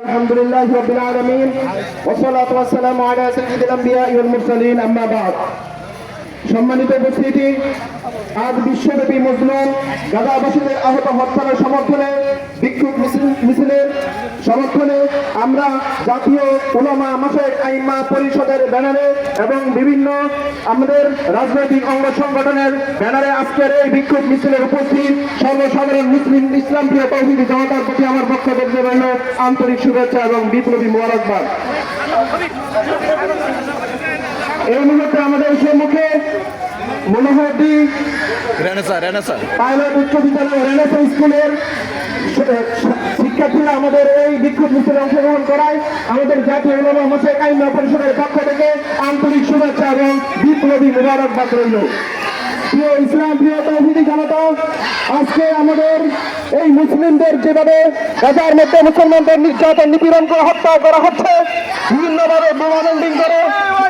আলহামদুলিল্লাহি রাব্বিল আলামিন ওয়া সালাতু ওয়াস সালামু আলা সাইয়্যিদিল আমবিয়া ওয়াল মুরসালিন আম্মা বা'দ। সম্মানিত উপস্থিতি, আজ বিশ্বব্যাপী মজলুম গাজাবাসীদের আহত হত্যার সমর্থনে বিক্ষোভ মিছিলের সমর্থনে আমরা জাতীয় উলামা মাশায়েখ আইম্মা পরিষদের ব্যানারে এবং বিভিন্ন আমাদের রাজনৈতিক অঙ্গ সংগঠনের ব্যানারে আজকের এই বিক্ষোভ মিছিলের উপস্থিত সর্বসাধারণ মুসলিম ইসলাম প্রিয় তৌহিদি জনতার প্রতি আমার বক্তব্য রইল আন্তরিক শুভেচ্ছা এবং বিপ্লবী মোবারকবাদ। এই মুহূর্তে আমাদের সম্মুখে মনোহরদী পাইলট উচ্চ বিদ্যালয় রেনেসা স্কুলের শিক্ষার্থীরা আমাদের এই বিক্ষোভ মিছিলে অংশগ্রহণ করায় আমাদের জাতীয় উলামা মাশায়েখ আইম্মা পরিষদের পক্ষ থেকে আন্তরিক শুভেচ্ছা এবং বিপ্লবী মোবারকবাদ রইল। প্রিয় ইসলাম প্রিয় তৌহিদি জনতা, আজকে আমাদের এই মুসলিমদের যেভাবে গাজার মধ্যে মুসলমানদের নির্যাতন নিপীড়ন করে হত্যা করা হচ্ছে, বিভিন্নভাবে বোমা ল্যান্ডিং করে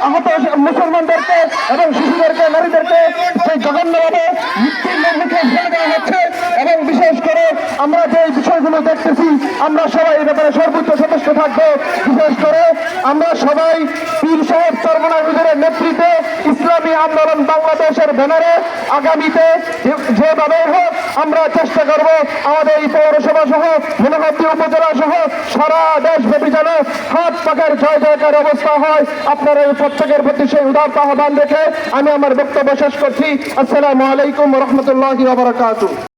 আহত মুসলমানদেরকে এবং শিশুদেরকে নারীদেরকে সেই জঘন্যভাবে মৃত্যুর মুখে ফেলে দেওয়া হচ্ছে এবং বিশেষ করে আমরা যে বিষয়গুলো দেখতেছি আমরা সবাই এই ব্যাপারে সর্বোচ্চ সচেষ্ট থাকবো। বিশেষ করে আমরা সবাই পীর সাহেব চরমনাই হুজুরের নেতৃত্বে ইসলামী আন্দোলন বাংলাদেশের ব্যানারে আগামীতে যেভাবে হোক আমরা চেষ্টা করব আমাদের এই পৌরসভা সহ মনোহরদী উপজেলা সহ সারা দেশব্যাপী যেন হাত পাকের জয় জয়কার অবস্থা হয়। আপনারা এই প্রত্যেকের প্রতি সেই উদারতা আহ্বান রেখে আমি আমার বক্তব্য শেষ করছি। আসসালামু আলাইকুম ওয়া রাহমাতুল্লাহি ওয়া বারাকাতুহু।